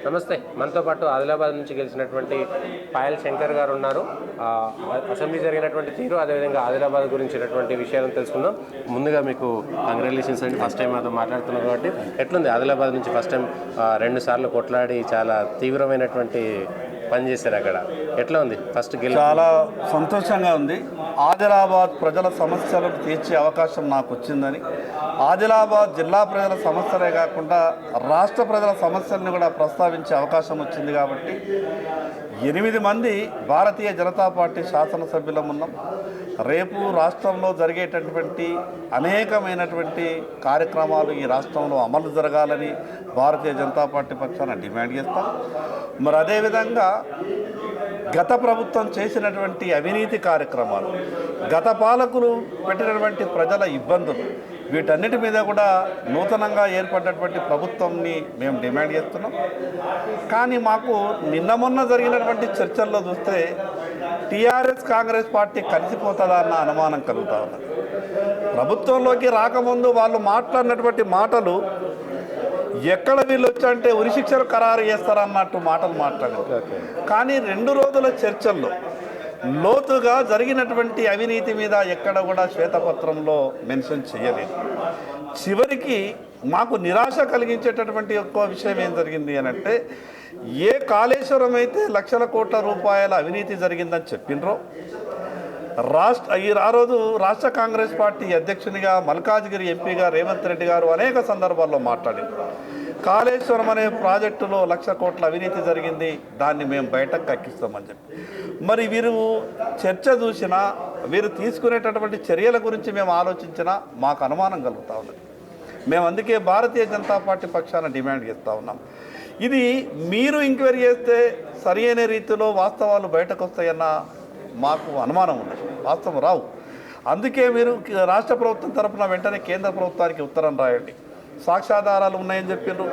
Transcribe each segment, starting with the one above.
నమస్తే. మనతో పాటు ఆదిలాబాద్ నుంచి గెలిచినటువంటి పాయల్ శంకర్ గారు ఉన్నారు. అసెంబ్లీ జరిగినటువంటి తీరు, అదేవిధంగా ఆదిలాబాద్ గురించినటువంటి విషయాలను తెలుసుకుందాం. ముందుగా మీకు కంగ్రాచులేషన్స్ అండి. ఫస్ట్ టైం మాతో మాట్లాడుతున్నారు కాబట్టి ఎట్లుంది? ఆదిలాబాద్ నుంచి ఫస్ట్ టైం 2 సార్లు కొట్లాడి చాలా తీవ్రమైనటువంటి పని చేశారు. అక్కడ ఎట్లా ఉంది? ఫస్ట్ చాలా సంతోషంగా ఉంది. ఆదిలాబాద్ ప్రజల సమస్యలను తీర్చే అవకాశం నాకు వచ్చిందని, ఆదిలాబాద్ జిల్లా ప్రజల సమస్యలే కాకుండా రాష్ట్ర ప్రజల సమస్యలను కూడా ప్రస్తావించే అవకాశం వచ్చింది. కాబట్టి 8 మంది భారతీయ జనతా పార్టీ శాసనసభ్యులం ఉన్నాం. రేపు రాష్ట్రంలో జరిగేటటువంటి అనేకమైనటువంటి కార్యక్రమాలు ఈ రాష్ట్రంలో అమలు జరగాలని భారతీయ జనతా పార్టీ పక్షాన డిమాండ్ చేస్తాం. మరి అదేవిధంగా గత ప్రభుత్వం చేసినటువంటి అవినీతి కార్యక్రమాలు, గత పాలకులు పెట్టినటువంటి ప్రజల ఇబ్బందులు, వీటన్నిటి మీద కూడా నూతనంగా ఏర్పడినటువంటి ప్రభుత్వంని మేము డిమాండ్ చేస్తున్నాం. కానీ మాకు నిన్న మొన్న జరిగినటువంటి చర్చల్లో చూస్తే టీఆర్ఎస్ కాంగ్రెస్ పార్టీ కలిసిపోతుందా అన్న అనుమానం కలుగుతూ ఉన్నది. ప్రభుత్వంలోకి రాకముందు వాళ్ళు మాట్లాడినటువంటి మాటలు ఎక్కడ వీళ్ళు వచ్చంటే ఉరిశిక్షలు ఖరారు చేస్తారన్నట్టు మాటలు మాట్లాడారు. కానీ 2 రోజుల చర్చల్లో లోతుగా జరిగినటువంటి అవినీతి మీద ఎక్కడ కూడా శ్వేతపత్రంలో మెన్షన్ చేయలేదు. చివరికి మాకు నిరాశ కలిగించేటటువంటి ఒక్క విషయం ఏం జరిగింది అని అంటే, ఏ కాళేశ్వరం అయితే లక్షల కోట్ల రూపాయల అవినీతి జరిగిందని చెప్పినరో, ఆ రోజు రాష్ట్ర కాంగ్రెస్ పార్టీ అధ్యక్షునిగా మల్కాజ్గిరి ఎంపీగా రేవంత్ రెడ్డి గారు అనేక సందర్భాల్లో మాట్లాడారు. కాళేశ్వరం అనే ప్రాజెక్టులో 1,00,000 కోట్ల అవినీతి జరిగింది, దాన్ని మేము బయటకు కక్కిస్తామని చెప్పి. మరి వీరు చర్చ చూసినా, వీరు తీసుకునేటటువంటి చర్యల గురించి మేము ఆలోచించినా మాకు అనుమానం కలుగుతూ ఉన్నది. మేము అందుకే భారతీయ జనతా పార్టీ పక్షాన డిమాండ్ చేస్తూ ఉన్నాం. ఇది మీరు ఎంక్వైరీ చేస్తే సరి అయిన రీతిలో వాస్తవాలు బయటకు వస్తాయన్న మాకు అనుమానం ఉంది. వాస్తవం రావు. అందుకే మీరు రాష్ట్ర ప్రభుత్వం తరఫున వెంటనే కేంద్ర ప్రభుత్వానికి ఉత్తరం రాయండి. సాక్ష్యాధారాలు ఉన్నాయని చెప్పారు.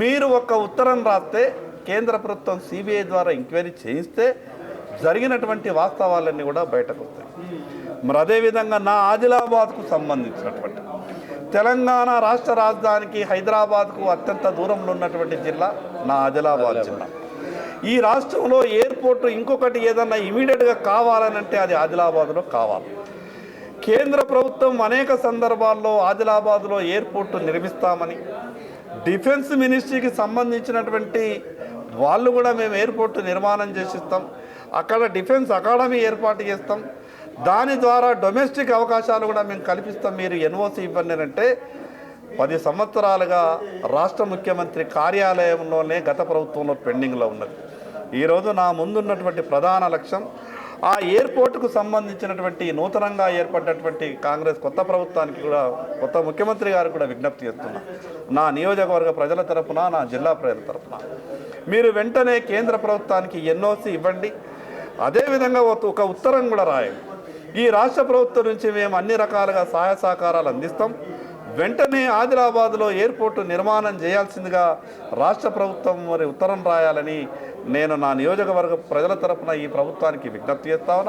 మీరు ఒక ఉత్తరం రాస్తే కేంద్ర ప్రభుత్వం సిబిఐ ద్వారా ఎంక్వైరీ చేయిస్తే జరిగినటువంటి వాస్తవాలన్నీ కూడా బయటకు వస్తాయి. మరి అదేవిధంగా నా ఆదిలాబాద్కు సంబంధించినటువంటి, తెలంగాణ రాష్ట్ర రాజధానికి హైదరాబాద్కు అత్యంత దూరంలో ఉన్నటువంటి జిల్లా నా ఆదిలాబాద్ జిల్లా. ఈ రాష్ట్రంలో ఎయిర్పోర్టు ఇంకొకటి ఏదన్నా ఇమీడియట్గా కావాలనంటే అది ఆదిలాబాద్లో కావాలి. కేంద్ర ప్రభుత్వం అనేక సందర్భాల్లో ఆదిలాబాద్లో ఎయిర్పోర్టు నిర్మిస్తామని, డిఫెన్స్ మినిస్ట్రీకి సంబంధించినటువంటి వాళ్ళు కూడా మేము ఎయిర్పోర్టు నిర్మాణం చేసిస్తాం, అక్కడ డిఫెన్స్ అకాడమీ ఏర్పాటు చేస్తాం, దాని ద్వారా డొమెస్టిక్ అవకాశాలు కూడా మేము కల్పిస్తాం, మీరు ఎన్ఓసి ఇవ్వండి అంటే 10 సంవత్సరాలుగా రాష్ట్ర ముఖ్యమంత్రి కార్యాలయంలోనే గత ప్రభుత్వంలో పెండింగ్లో ఉన్నది. ఈరోజు నా ముందున్నటువంటి ప్రధాన లక్ష్యం ఆ ఎయిర్పోర్టుకు సంబంధించినటువంటి నూతనంగా ఏర్పడినటువంటి కాంగ్రెస్ కొత్త ప్రభుత్వానికి కూడా, కొత్త ముఖ్యమంత్రి గారికి కూడా విజ్ఞప్తి చేస్తున్నా. నా నియోజకవర్గ ప్రజల తరఫున, నా జిల్లా ప్రజల తరఫున మీరు వెంటనే కేంద్ర ప్రభుత్వానికి ఎన్ఓసి ఇవ్వండి. అదేవిధంగా ఒక ఉత్తరం కూడా రాయండి. ఈ రాష్ట్ర ప్రభుత్వం నుంచి మేము అన్ని రకాలుగా సహాయ సహకారాలు అందిస్తాం. వెంటనే ఆదిలాబాద్లో ఎయిర్పోర్టు నిర్మాణం చేయాల్సిందిగా రాష్ట్ర ప్రభుత్వం మరి ఉత్తరం రాయాలని నేను నా నియోజకవర్గ ప్రజల తరఫున ఈ ప్రభుత్వానికి విజ్ఞప్తి చేస్తా ఉన్నా.